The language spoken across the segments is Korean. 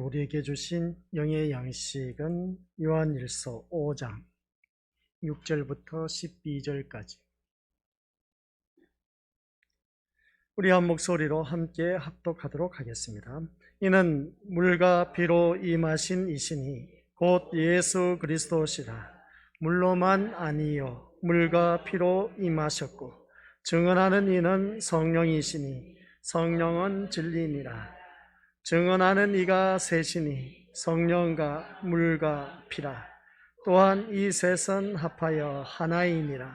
우리에게 주신 영의 양식은 요한일서 5장 6절부터 12절까지 우리 한 목소리로 함께 합독하도록 하겠습니다. 이는 물과 피로 임하신 이시니 곧 예수 그리스도시라. 물로만 아니요 물과 피로 임하셨고 증언하는 이는 성령이시니 성령은 진리니라. 증언하는 이가 셋이니 성령과 물과 피라. 또한 이 셋은 합하여 하나이니라.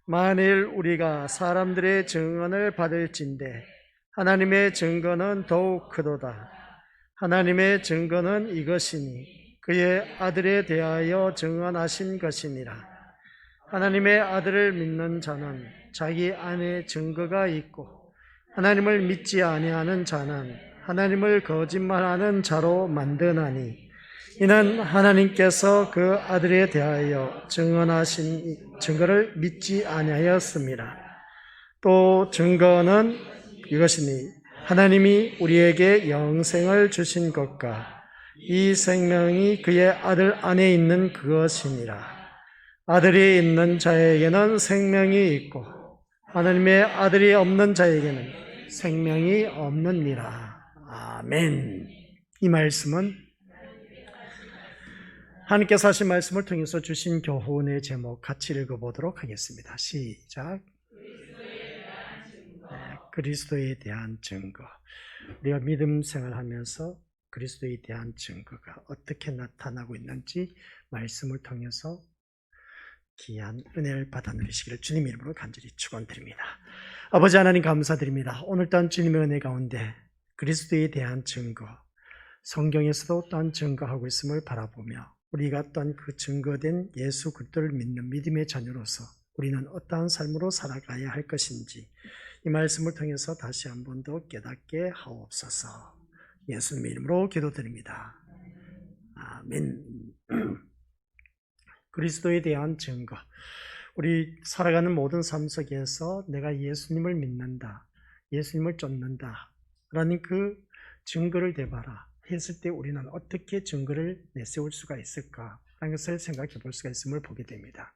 만일 우리가 사람들의 증언을 받을진대 하나님의 증거는 더욱 크도다. 하나님의 증거는 이것이니 그의 아들에 대하여 증언하신 것이니라. 하나님의 아들을 믿는 자는 자기 안에 증거가 있고 하나님을 믿지 아니하는 자는 하나님을 거짓말하는 자로 만드나니 이는 하나님께서 그 아들에 대하여 증언하신 증거를 믿지 아니하였습니다. 또 증거는 이것이니 하나님이 우리에게 영생을 주신 것과 이 생명이 그의 아들 안에 있는 그것이니라. 아들이 있는 자에게는 생명이 있고 하나님의 아들이 없는 자에게는 생명이 없느니라. 아멘. 이 말씀은 하나님께서 하신 말씀을 통해서 주신 교훈의 제목 같이 읽어보도록 하겠습니다. 시작. 그리스도에 대한 증거. 우리가 믿음 생활하면서 그리스도에 대한 증거가 어떻게 나타나고 있는지 말씀을 통해서 귀한 은혜를 받아 누리시기를 주님 이름으로 간절히 축원드립니다. 아버지 하나님 감사드립니다. 오늘 또한 주님의 은혜 가운데 그리스도에 대한 증거, 성경에서도 또한 증거하고 있음을 바라보며 우리가 또한 그 증거된 예수 그리스도를 믿는 믿음의 자녀로서 우리는 어떠한 삶으로 살아가야 할 것인지 이 말씀을 통해서 다시 한 번 더 깨닫게 하옵소서. 예수님의 이름으로 기도드립니다. 아멘. 그리스도에 대한 증거. 우리 살아가는 모든 삶 속에서 내가 예수님을 믿는다, 예수님을 쫓는다 라는 그 증거를 대봐라 했을 때 우리는 어떻게 증거를 내세울 수가 있을까 하는 것을 생각해 볼 수가 있음을 보게 됩니다.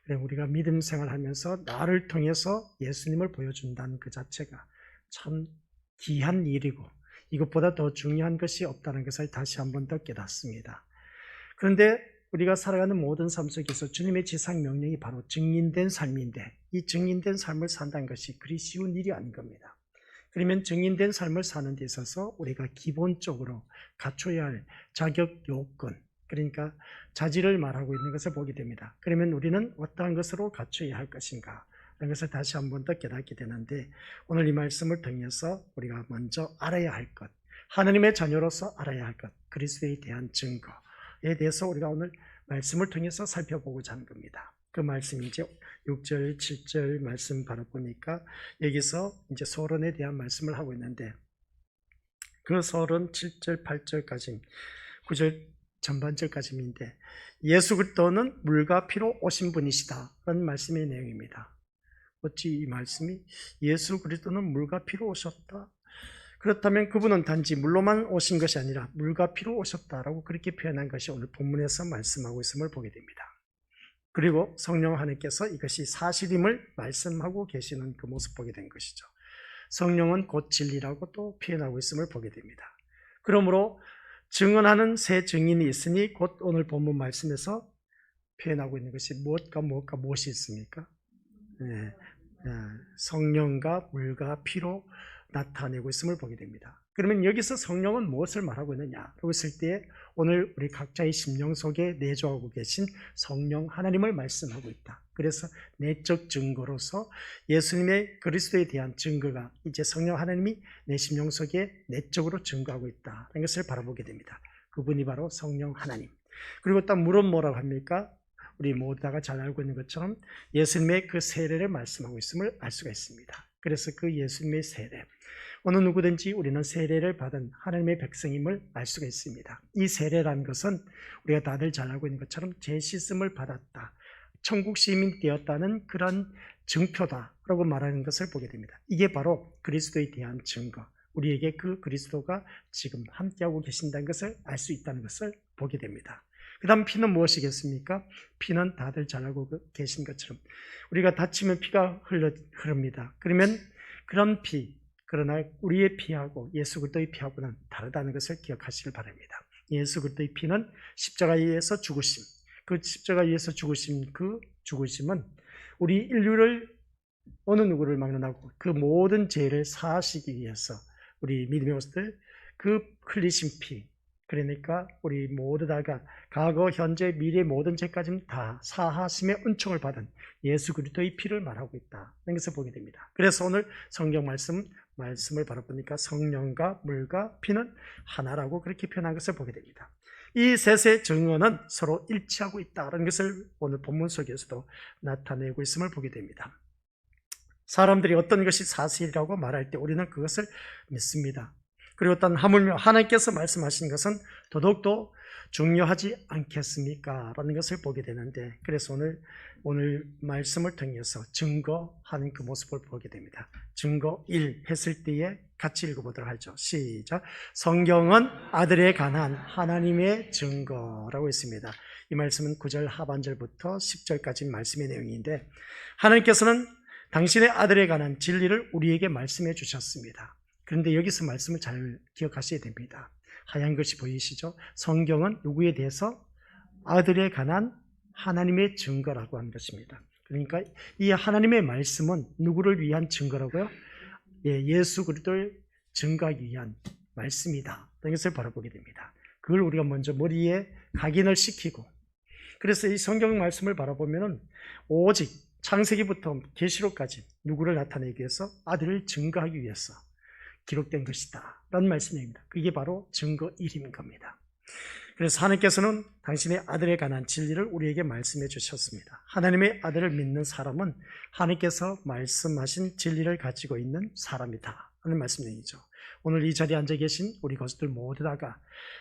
그래 우리가 믿음 생활하면서 나를 통해서 예수님을 보여준다는 그 자체가 참 귀한 일이고 이것보다 더 중요한 것이 없다는 것을 다시 한 번 더 깨닫습니다. 그런데 우리가 살아가는 모든 삶 속에서 주님의 지상 명령이 바로 증인된 삶인데 이 증인된 삶을 산다는 것이 그리 쉬운 일이 아닌 겁니다. 그러면 증인된 삶을 사는 데 있어서 우리가 기본적으로 갖춰야 할 자격 요건, 그러니까 자질을 말하고 있는 것을 보게 됩니다. 그러면 우리는 어떠한 것으로 갖춰야 할 것인가 하는 것을 다시 한 번 더 깨닫게 되는데 오늘 이 말씀을 통해서 우리가 먼저 알아야 할 것, 하나님의 자녀로서 알아야 할 것, 그리스도에 대한 증거에 대해서 우리가 오늘 말씀을 통해서 살펴보고자 하는 겁니다. 그 말씀이 이제 6절, 7절 말씀 바로 보니까 여기서 이제 서론에 대한 말씀을 하고 있는데 그 서론 7절, 8절까지 9절 전반절까지인데 예수 그리스도는 물과 피로 오신 분이시다 라는 말씀의 내용입니다. 어찌 이 말씀이 예수 그리스도는 물과 피로 오셨다? 그렇다면 그분은 단지 물로만 오신 것이 아니라 물과 피로 오셨다라고 그렇게 표현한 것이 오늘 본문에서 말씀하고 있음을 보게 됩니다. 그리고 성령 하나님께서 이것이 사실임을 말씀하고 계시는 그 모습 보게 된 것이죠. 성령은 곧 진리라고 또 표현하고 있음을 보게 됩니다. 그러므로 증언하는 세 증인이 있으니 곧 오늘 본문 말씀에서 표현하고 있는 것이 무엇이 있습니까? 성령과 물과 피로 나타내고 있음을 보게 됩니다. 그러면 여기서 성령은 무엇을 말하고 있느냐라고 했을 때 오늘 우리 각자의 심령 속에 내주하고 계신 성령 하나님을 말씀하고 있다. 그래서 내적 증거로서 예수님의 그리스도에 대한 증거가 이제 성령 하나님이 내 심령 속에 내적으로 증거하고 있다는 것을 바라보게 됩니다. 그분이 바로 성령 하나님. 그리고 또 물은 뭐라고 합니까? 우리 모두 다가 잘 알고 있는 것처럼 예수님의 그 세례를 말씀하고 있음을 알 수가 있습니다. 그래서 그 예수님의 세례, 어느 누구든지 우리는 세례를 받은 하나님의 백성임을 알 수가 있습니다. 이 세례라는 것은 우리가 다들 잘 알고 있는 것처럼 죄 씻음을 받았다, 천국 시민이 되었다는 그런 증표다라고 말하는 것을 보게 됩니다. 이게 바로 그리스도에 대한 증거, 우리에게 그 그리스도가 지금 함께하고 계신다는 것을 알 수 있다는 것을 보게 됩니다. 그 다음 피는 무엇이겠습니까? 피는 다들 잘 알고 계신 것처럼 우리가 다치면 피가 흐릅니다. 그러면 그런 피, 그러나 우리의 피하고 예수 그리스도의 피하고는 다르다는 것을 기억하시길 바랍니다. 예수 그리스도의 피는 십자가에 의해서 죽으심, 그 십자가에 의해서 죽으심, 그 죽으심은 우리 인류를 어느 누구를 막론하고 그 모든 죄를 사하시기 위해서 우리 믿음의 모습들 그 흘리신 피, 그러니까 우리 모두 다가 과거, 현재, 미래 모든 죄까지는 다 사하심의 은총을 받은 예수 그리스도의 피를 말하고 있다는 것을 보게 됩니다. 그래서 오늘 성경 말씀을 바라보니까 성령과 물과 피는 하나라고 그렇게 표현한 것을 보게 됩니다. 이 셋의 증언은 서로 일치하고 있다는 것을 오늘 본문 속에서도 나타내고 있음을 보게 됩니다. 사람들이 어떤 것이 사실이라고 말할 때 우리는 그것을 믿습니다. 그리고 또 하물며 하나님께서 말씀하신 것은 더더욱더 중요하지 않겠습니까? 라는 것을 보게 되는데, 그래서 오늘 말씀을 통해서 증거하는 그 모습을 보게 됩니다. 증거 1 했을 때에 같이 읽어보도록 하죠. 시작. 성경은 아들에 관한 하나님의 증거라고 했습니다. 이 말씀은 9절 하반절부터 10절까지 말씀의 내용인데, 하나님께서는 당신의 아들에 관한 진리를 우리에게 말씀해 주셨습니다. 그런데 여기서 말씀을 잘 기억하셔야 됩니다. 하얀 것이 보이시죠? 성경은 누구에 대해서? 아들에 관한 하나님의 증거라고 하는 것입니다. 그러니까 이 하나님의 말씀은 누구를 위한 증거라고요? 예수 그리스도를 증거하기 위한 말씀이다. 이것을 바라보게 됩니다. 그걸 우리가 먼저 머리에 각인을 시키고, 그래서 이 성경 말씀을 바라보면 오직 창세기부터 계시록까지 누구를 나타내기 위해서? 아들을 증거하기 위해서 기록된 것이다 라는 말씀입니다. 그게 바로 증거 1인 겁니다. 그래서 하나님께서는 당신의 아들에 관한 진리를 우리에게 말씀해 주셨습니다. 하나님의 아들을 믿는 사람은 하나님께서 말씀하신 진리를 가지고 있는 사람이다 하는 말씀이죠. 오늘 이 자리에 앉아 계신 우리 것들 모두 다가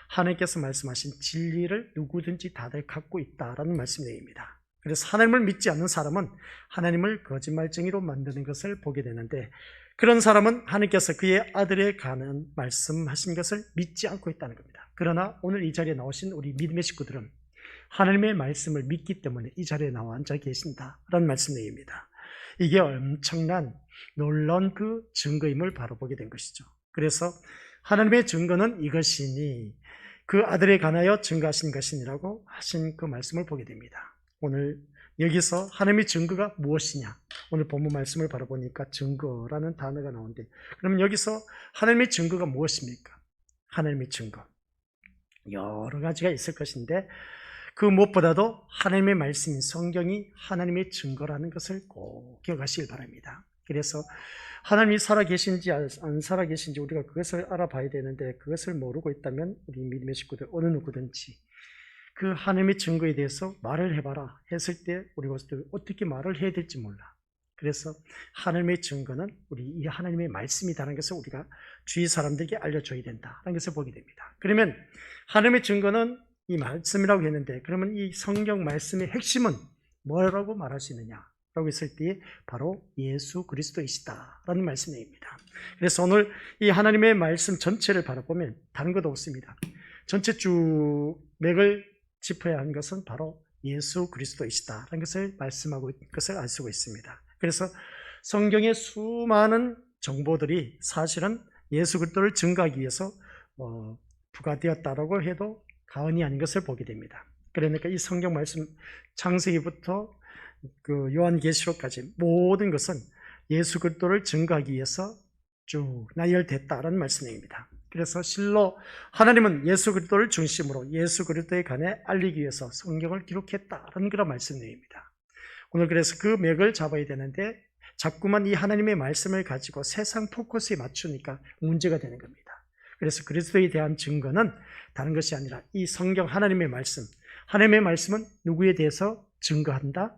하나님께서 말씀하신 진리를 누구든지 다들 갖고 있다라는 말씀입니다. 그래서 하나님을 믿지 않는 사람은 하나님을 거짓말쟁이로 만드는 것을 보게 되는데, 그런 사람은 하나님께서 그의 아들에 관한 말씀하신 것을 믿지 않고 있다는 겁니다. 그러나 오늘 이 자리에 나오신 우리 믿음의 식구들은 하나님의 말씀을 믿기 때문에 이 자리에 나와 앉아 계신다라는 말씀입니다. 이게 엄청난 놀라운 그 증거임을 바로 보게 된 것이죠. 그래서 하나님의 증거는 이것이니 그 아들에 관하여 증거하신 것이니라고 하신 그 말씀을 보게 됩니다. 오늘 여기서 하나님의 증거가 무엇이냐? 오늘 본문 말씀을 바라보니까 증거라는 단어가 나오는데, 그러면 여기서 하나님의 증거가 무엇입니까? 하나님의 증거 여러 가지가 있을 것인데, 그 무엇보다도 하나님의 말씀인 성경이 하나님의 증거라는 것을 꼭 기억하시길 바랍니다. 그래서 하나님이 살아계신지 안 살아계신지 우리가 그것을 알아봐야 되는데, 그것을 모르고 있다면 우리 믿음의 식구들 어느 누구든지 그 하나님의 증거에 대해서 말을 해봐라 했을 때 우리가 어떻게 말을 해야 될지 몰라. 그래서 하나님의 증거는 우리 이 하나님의 말씀이라는 것을 우리가 주위 사람들에게 알려줘야 된다는 것을 보게 됩니다. 그러면 하나님의 증거는 이 말씀이라고 했는데, 그러면 이 성경 말씀의 핵심은 뭐라고 말할 수 있느냐라고 했을 때 바로 예수 그리스도이시다라는 말씀입니다. 그래서 오늘 이 하나님의 말씀 전체를 바라보면 다른 것도 없습니다. 전체 쭉 맥을 짚어야 하는 것은 바로 예수 그리스도이시다라는 것을 말씀하고 있는 것을 알 수가 있습니다. 그래서 성경의 수많은 정보들이 사실은 예수 그리스도를 증거하기 위해서 부과되었다라고 해도 과언이 아닌 것을 보게 됩니다. 그러니까 이 성경 말씀 창세기부터 그 요한계시록까지 모든 것은 예수 그리스도를 증거하기 위해서 쭉 나열됐다라는 말씀입니다. 그래서 실로 하나님은 예수 그리스도를 중심으로 예수 그리스도에 관해 알리기 위해서 성경을 기록했다라는 그런 말씀입니다. 오늘 그래서 그 맥을 잡아야 되는데 자꾸만 이 하나님의 말씀을 가지고 세상 포커스에 맞추니까 문제가 되는 겁니다. 그래서 그리스도에 대한 증거는 다른 것이 아니라 이 성경 하나님의 말씀은 누구에 대해서 증거한다?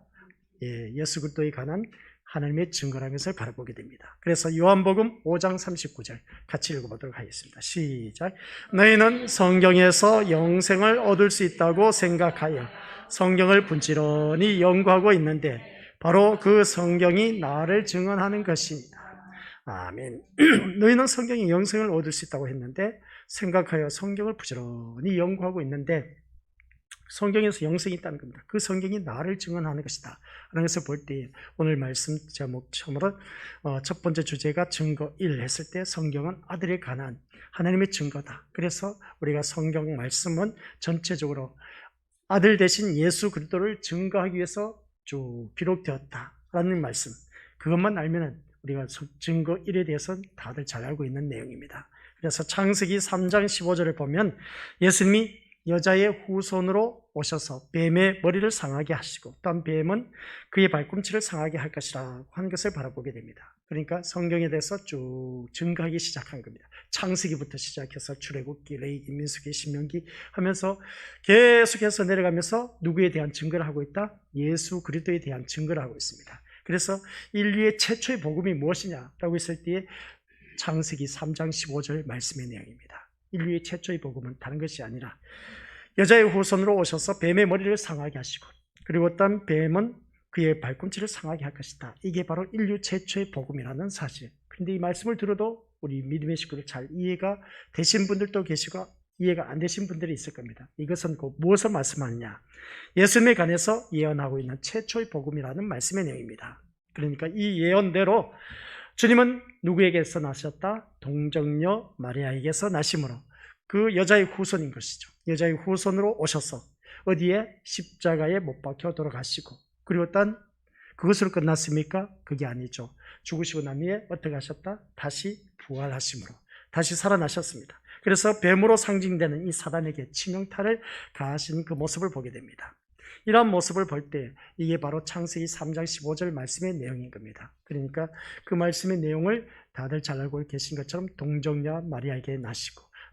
예수 그리스도에 관한 하나님의 증거라는 것을 바라보게 됩니다. 그래서 요한복음 5장 39절 같이 읽어보도록 하겠습니다. 시작. 너희는 성경에서 영생을 얻을 수 있다고 생각하여 성경을 부지런히 연구하고 있는데 바로 그 성경이 나를 증언하는 것입니다. 아멘. 너희는 성경이 영생을 얻을 수 있다고 했는데 생각하여 성경을 부지런히 연구하고 있는데 성경에서 영생이 있다는 겁니다. 그 성경이 나를 증언하는 것이다 라는 것을 볼 때 오늘 말씀 제목 처음으로 첫 번째 주제가 증거 1 했을 때 성경은 아들에 관한 하나님의 증거다. 그래서 우리가 성경 말씀은 전체적으로 아들 대신 예수 그리스도를 증거하기 위해서 쭉 기록되었다라는 말씀, 그것만 알면 우리가 증거 1에 대해서는 다들 잘 알고 있는 내용입니다. 그래서 창세기 3장 15절을 보면 예수님이 여자의 후손으로 오셔서 뱀의 머리를 상하게 하시고 또한 뱀은 그의 발꿈치를 상하게 할 것이라고 하는 것을 바라보게 됩니다. 그러니까 성경에 대해서 쭉 증거하기 시작한 겁니다. 창세기부터 시작해서 출애굽기, 레위기, 민수기, 신명기 하면서 계속해서 내려가면서 누구에 대한 증거를 하고 있다? 예수 그리스도에 대한 증거를 하고 있습니다. 그래서 인류의 최초의 복음이 무엇이냐라고 했을 때에 창세기 3장 15절 말씀의 내용입니다. 인류의 최초의 복음은 다른 것이 아니라 여자의 후손으로 오셔서 뱀의 머리를 상하게 하시고 그리고 어떤 뱀은 그의 발꿈치를 상하게 할 것이다. 이게 바로 인류 최초의 복음이라는 사실. 그런데 이 말씀을 들어도 우리 믿음의 식구들 잘 이해가 되신 분들도 계시고 이해가 안 되신 분들이 있을 겁니다. 이것은 곧 무엇을 말씀하느냐? 예수님에 관해서 예언하고 있는 최초의 복음이라는 말씀의 내용입니다. 그러니까 이 예언대로 주님은 누구에게서 나셨다? 동정녀 마리아에게서 나심으로 그 여자의 후손인 것이죠. 여자의 후손으로 오셔서 어디에? 십자가에 못 박혀 돌아가시고 그리고 단 그것으로 끝났습니까? 그게 아니죠. 죽으시고 난 후에 어떻게 하셨다? 다시 부활하심으로 다시 살아나셨습니다. 그래서 뱀으로 상징되는 이 사단에게 치명타를 가하신 그 모습을 보게 됩니다. 이러한 모습을 볼 때 이게 바로 창세기 3장 15절 말씀의 내용인 겁니다. 그러니까 그 말씀의 내용을 다들 잘 알고 계신 것처럼 동정녀 마리아에게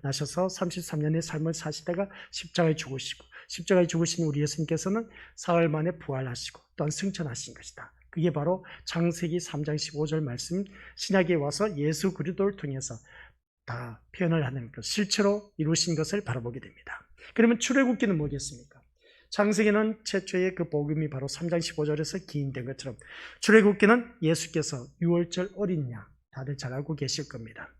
나셔서 33년의 삶을 사시다가 십자가에 죽으시고 십자가에 죽으신 우리 예수님께서는 사흘 만에 부활하시고 또한 승천하신 것이다. 그게 바로 창세기 3장 15절 말씀, 신약에 와서 예수 그리스도를 통해서 다 표현을 하는 것, 실체로 이루신 것을 바라보게 됩니다. 그러면 출애굽기는 뭐겠습니까? 창세기는 최초의 그 복음이 바로 3장 15절에서 기인된 것처럼 출애굽기는 예수께서 유월절 어린 양, 다들 잘 알고 계실 겁니다.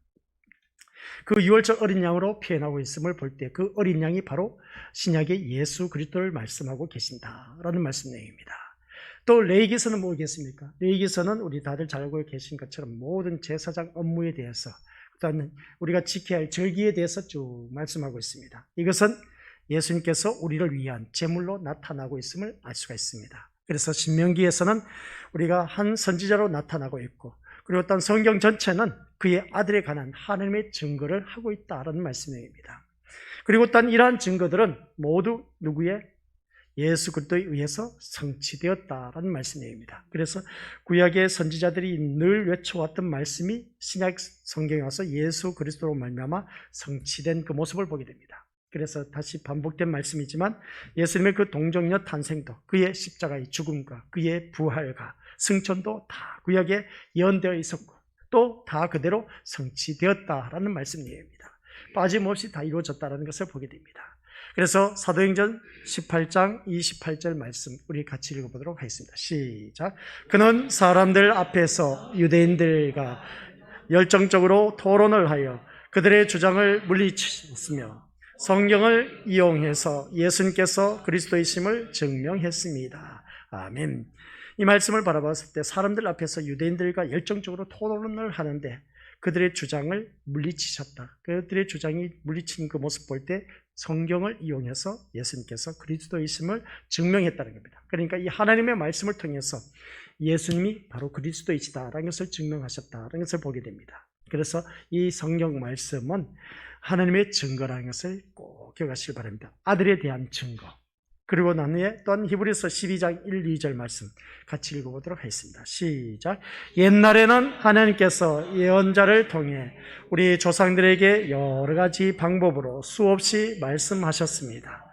그 유월절 어린 양으로 표현하고 있음을 볼 때 그 어린 양이 바로 신약의 예수 그리스도를 말씀하고 계신다라는 말씀 내용입니다. 또 레위기서는 뭐겠습니까? 레위기서는 우리 다들 잘 알고 계신 것처럼 모든 제사장 업무에 대해서 또한 우리가 지켜야 할 절기에 대해서 쭉 말씀하고 있습니다. 이것은 예수님께서 우리를 위한 제물로 나타나고 있음을 알 수가 있습니다. 그래서 신명기에서는 우리가 한 선지자로 나타나고 있고 그리고 또한 성경 전체는 그의 아들에 관한 하나님의 증거를 하고 있다라는 말씀입니다. 그리고 또한 이러한 증거들은 모두 누구의? 예수 그리스도에 의해서 성취되었다라는 말씀입니다. 그래서 구약의 선지자들이 늘 외쳐왔던 말씀이 신약 성경에 와서 예수 그리스도로 말미암아 성취된 그 모습을 보게 됩니다. 그래서 다시 반복된 말씀이지만 예수님의 그 동정녀 탄생도 그의 십자가의 죽음과 그의 부활과 승천도 다 구약에 예언되어 있었고 또 다 그대로 성취되었다라는 말씀입니다. 빠짐없이 다 이루어졌다는 것을 보게 됩니다. 그래서 사도행전 18장 28절 말씀 우리 같이 읽어보도록 하겠습니다. 시작. 그는 사람들 앞에서 유대인들과 열정적으로 토론을 하여 그들의 주장을 물리쳤으며 성경을 이용해서 예수님께서 그리스도이심을 증명했습니다. 아멘. 이 말씀을 바라봤을 때 사람들 앞에서 유대인들과 열정적으로 토론을 하는데 그들의 주장을 물리치셨다. 그들의 주장이 물리친 그 모습 볼 때 성경을 이용해서 예수님께서 그리스도이심을 증명했다는 겁니다. 그러니까 이 하나님의 말씀을 통해서 예수님이 바로 그리스도이시다라는 것을 증명하셨다라는 것을 보게 됩니다. 그래서 이 성경 말씀은 하나님의 증거라는 것을 꼭 기억하시기 바랍니다. 아들에 대한 증거. 그리고 난 후에 또한 히브리서 12장 1, 2절 말씀 같이 읽어보도록 하겠습니다. 시작. 옛날에는 하나님께서 예언자를 통해 우리 조상들에게 여러 가지 방법으로 수없이 말씀하셨습니다.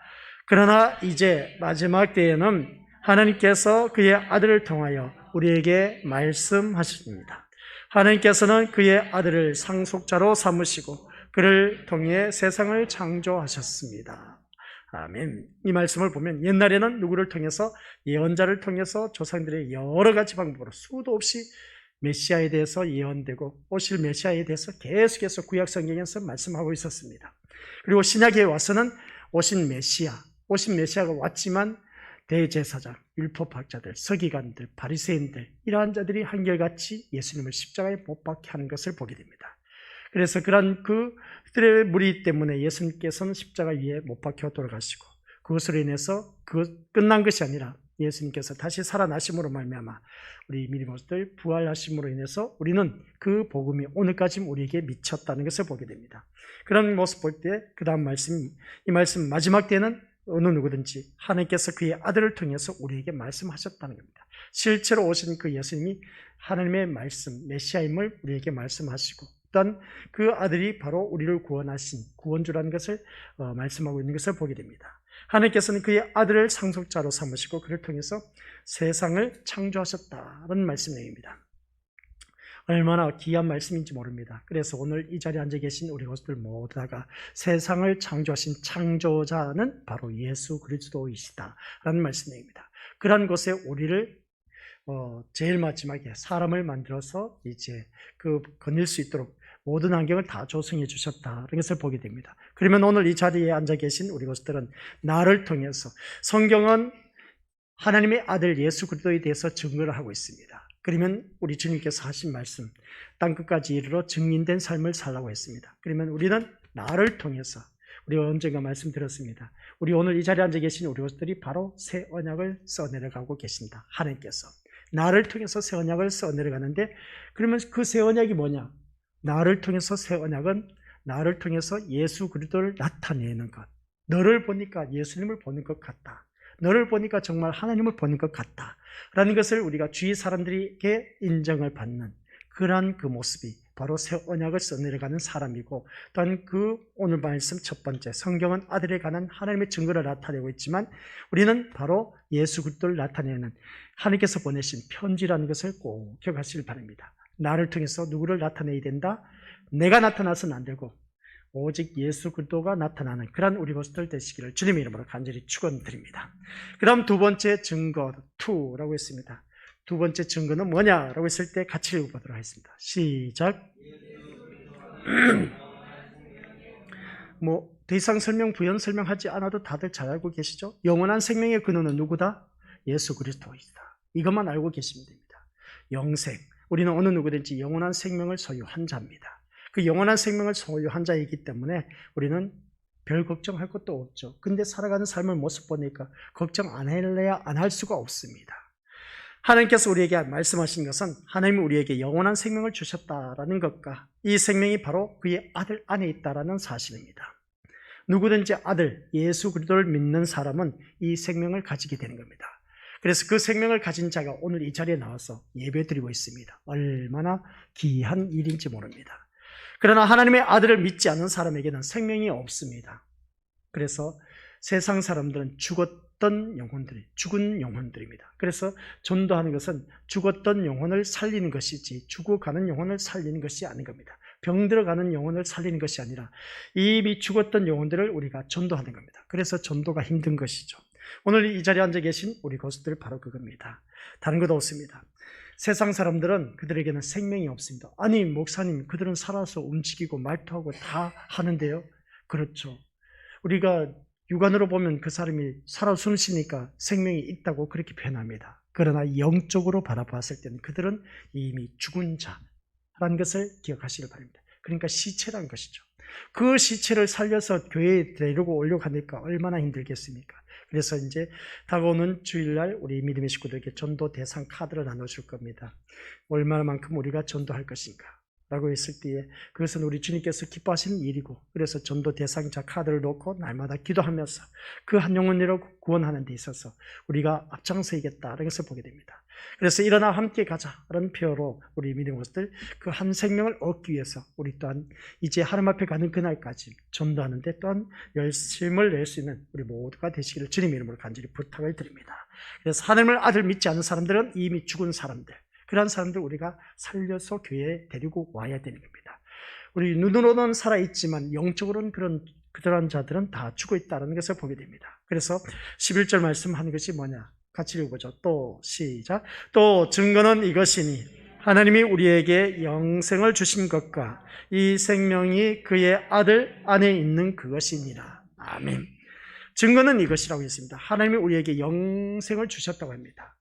그러나 이제 마지막 때에는 하나님께서 그의 아들을 통하여 우리에게 말씀하십니다. 하나님께서는 그의 아들을 상속자로 삼으시고 그를 통해 세상을 창조하셨습니다. 아멘. 이 말씀을 보면 옛날에는 누구를 통해서? 예언자를 통해서 조상들의 여러 가지 방법으로 수도 없이 메시아에 대해서 예언되고 오실 메시아에 대해서 계속해서 구약 성경에서 말씀하고 있었습니다. 그리고 신약에 와서는 오신 메시아가 왔지만 대제사장, 율법학자들, 서기관들, 바리새인들 이러한 자들이 한결같이 예수님을 십자가에 못 박게 하는 것을 보게 됩니다. 그래서 그런 그들의 무리 때문에 예수님께서는 십자가 위에 못 박혀 돌아가시고 그것으로 인해서 끝난 것이 아니라 예수님께서 다시 살아나심으로 말미암아 우리 믿음들 부활하심으로 인해서 우리는 그 복음이 오늘까지 우리에게 미쳤다는 것을 보게 됩니다. 그런 모습 볼 때 그 다음 말씀, 이 말씀 마지막 때는 어느 누구든지 하나님께서 그의 아들을 통해서 우리에게 말씀하셨다는 겁니다. 실제로 오신 그 예수님이 하나님의 말씀, 메시아임을 우리에게 말씀하시고 또한 그 아들이 바로 우리를 구원하신 구원주라는 것을 말씀하고 있는 것을 보게 됩니다. 하나님께서는 그의 아들을 상속자로 삼으시고 그를 통해서 세상을 창조하셨다는 말씀 내용입니다. 얼마나 귀한 말씀인지 모릅니다. 그래서 오늘 이 자리에 앉아 계신 우리 것들 모두 다가 세상을 창조하신 창조자는 바로 예수 그리스도이시다라는 말씀 내용입니다. 그러한 곳에 우리를 제일 마지막에 사람을 만들어서 이제 거닐 수 있도록 모든 환경을 다 조성해 주셨다는 것을 보게 됩니다. 그러면 오늘 이 자리에 앉아 계신 우리 것들은 나를 통해서 성경은 하나님의 아들 예수 그리스도에 대해서 증거를 하고 있습니다. 그러면 우리 주님께서 하신 말씀 땅끝까지 이르러 증인된 삶을 살라고 했습니다. 그러면 우리는 나를 통해서 우리가 언젠가 말씀드렸습니다. 우리 오늘 이 자리에 앉아 계신 우리 것들이 바로 새 언약을 써내려가고 계신다. 하나님께서 나를 통해서 새 언약을 써내려가는데 그러면 그 새 언약이 뭐냐? 나를 통해서 새 언약은 나를 통해서 예수 그리스도를 나타내는 것. 너를 보니까 예수님을 보는 것 같다. 너를 보니까 정말 하나님을 보는 것 같다. 라는 것을 우리가 주위 사람들에게 인정을 받는 그러한 그 모습이 바로 새 언약을 써내려가는 사람이고 또한 그 오늘 말씀 첫 번째 성경은 아들에 관한 하나님의 증거를 나타내고 있지만 우리는 바로 예수 그리스도를 나타내는 하나님께서 보내신 편지라는 것을 꼭 기억하시길 바랍니다. 나를 통해서 누구를 나타내야 된다? 내가 나타나서는 안 되고 오직 예수 그리스도가 나타나는 그런 우리 모습들 되시기를 주님의 이름으로 간절히 축원드립니다. 그 다음 두 번째 증거 2라고 했습니다. 두 번째 증거는 뭐냐라고 했을 때 같이 읽어보도록 하겠습니다. 시작. 더 이상 부연 설명하지 않아도 다들 잘 알고 계시죠? 영원한 생명의 근원은 누구다? 예수 그리스도이다. 이것만 알고 계시면 됩니다. 영생. 우리는 어느 누구든지 영원한 생명을 소유한 자입니다. 그 영원한 생명을 소유한 자이기 때문에 우리는 별 걱정할 것도 없죠. 근데 살아가는 삶을 모습 보니까 걱정 안 할래야 안 할 수가 없습니다. 하나님께서 우리에게 말씀하신 것은 하나님이 우리에게 영원한 생명을 주셨다라는 것과 이 생명이 바로 그의 아들 안에 있다라는 사실입니다. 누구든지 아들 예수 그리스도를 믿는 사람은 이 생명을 가지게 되는 겁니다. 그래서 그 생명을 가진 자가 오늘 이 자리에 나와서 예배드리고 있습니다. 얼마나 귀한 일인지 모릅니다. 그러나 하나님의 아들을 믿지 않는 사람에게는 생명이 없습니다. 그래서 세상 사람들은 죽은 영혼들입니다. 그래서 전도하는 것은 죽었던 영혼을 살리는 것이지 죽어가는 영혼을 살리는 것이 아닌 겁니다. 병들어가는 영혼을 살리는 것이 아니라 이미 죽었던 영혼들을 우리가 전도하는 겁니다. 그래서 전도가 힘든 것이죠. 오늘 이 자리에 앉아 계신 우리 고수들 바로 그겁니다. 다른 것 없습니다. 세상 사람들은 그들에게는 생명이 없습니다. 아니 목사님 그들은 살아서 움직이고 말투하고 다 하는데요. 그렇죠. 우리가 육안으로 보면 그 사람이 살아 숨쉬니까 생명이 있다고 그렇게 표현합니다. 그러나 영적으로 바라봤을 때는 그들은 이미 죽은 자라는 것을 기억하시길 바랍니다. 그러니까 시체란 것이죠. 그 시체를 살려서 교회에 데리고 오려고 하니까 얼마나 힘들겠습니까? 그래서 이제 다가오는 주일날 우리 믿음의 식구들에게 전도 대상 카드를 나눠줄 겁니다. 얼마만큼 우리가 전도할 것인가 라고 했을 때에 그것은 우리 주님께서 기뻐하시는 일이고 그래서 전도 대상자 카드를 놓고 날마다 기도하면서 그 한 영혼을 구원하는 데 있어서 우리가 앞장서야겠다라는 것을 보게 됩니다. 그래서 일어나 함께 가자라는 표어로 우리 믿음의 것들 그 한 생명을 얻기 위해서 우리 또한 이제 하나님 앞에 가는 그날까지 전도하는데 또한 열심을 낼 수 있는 우리 모두가 되시기를 주님의 이름으로 간절히 부탁을 드립니다. 그래서 하나님을 아들 믿지 않는 사람들은 이미 죽은 사람들 그런 사람들 우리가 살려서 교회에 데리고 와야 되는 겁니다. 우리 눈으로는 살아있지만 영적으로는 그러한 자들은 다 죽어 있다는 것을 보게 됩니다. 그래서 11절 말씀하는 것이 뭐냐? 같이 읽어보죠. 또 시작. 또 증거는 이것이니 하나님이 우리에게 영생을 주신 것과 이 생명이 그의 아들 안에 있는 그것이니라. 아멘. 증거는 이것이라고 했습니다. 하나님이 우리에게 영생을 주셨다고 합니다.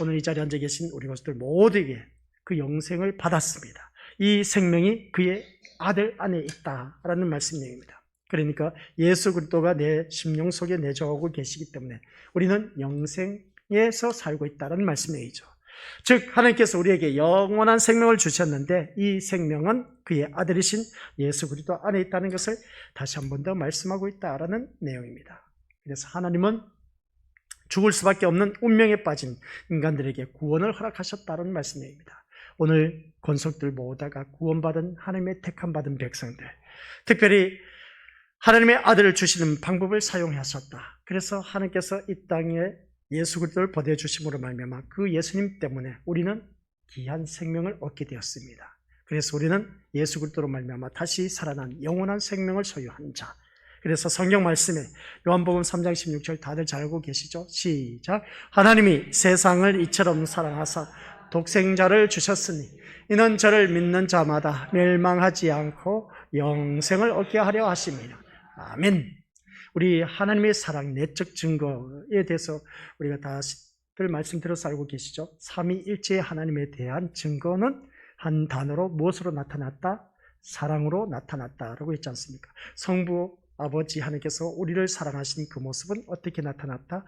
오늘 이 자리에 앉아 계신 우리 것들 모두에게 그 영생을 받았습니다. 이 생명이 그의 아들 안에 있다라는 말씀입니다. 그러니까 예수 그리스도가 내 심령 속에 내주하고 계시기 때문에 우리는 영생에서 살고 있다는 말씀이죠. 즉 하나님께서 우리에게 영원한 생명을 주셨는데 이 생명은 그의 아들이신 예수 그리스도 안에 있다는 것을 다시 한 번 더 말씀하고 있다라는 내용입니다. 그래서 하나님은 죽을 수밖에 없는 운명에 빠진 인간들에게 구원을 허락하셨다는 말씀입니다. 오늘 권속들 모두가 구원받은 하나님의 택함받은 백성들, 특별히 하나님의 아들을 주시는 방법을 사용하셨다. 그래서 하나님께서 이 땅에 예수 그리스도를 보내주심으로 말미암아 그 예수님 때문에 우리는 귀한 생명을 얻게 되었습니다. 그래서 우리는 예수 그리스도로 말미암아 다시 살아난 영원한 생명을 소유한 자. 그래서 성경 말씀에 요한복음 3장 16절 다들 잘 알고 계시죠? 시작. 하나님이 세상을 이처럼 사랑하사 독생자를 주셨으니 이는 저를 믿는 자마다 멸망하지 않고 영생을 얻게 하려 하심이라. 아멘. 우리 하나님의 사랑, 내적 증거에 대해서 우리가 다들 말씀드려서 알고 계시죠? 삼위일체의 하나님에 대한 증거는 한 단어로 무엇으로 나타났다? 사랑으로 나타났다라고 했지 않습니까? 성부 아버지 하나님께서 우리를 사랑하신 그 모습은 어떻게 나타났다?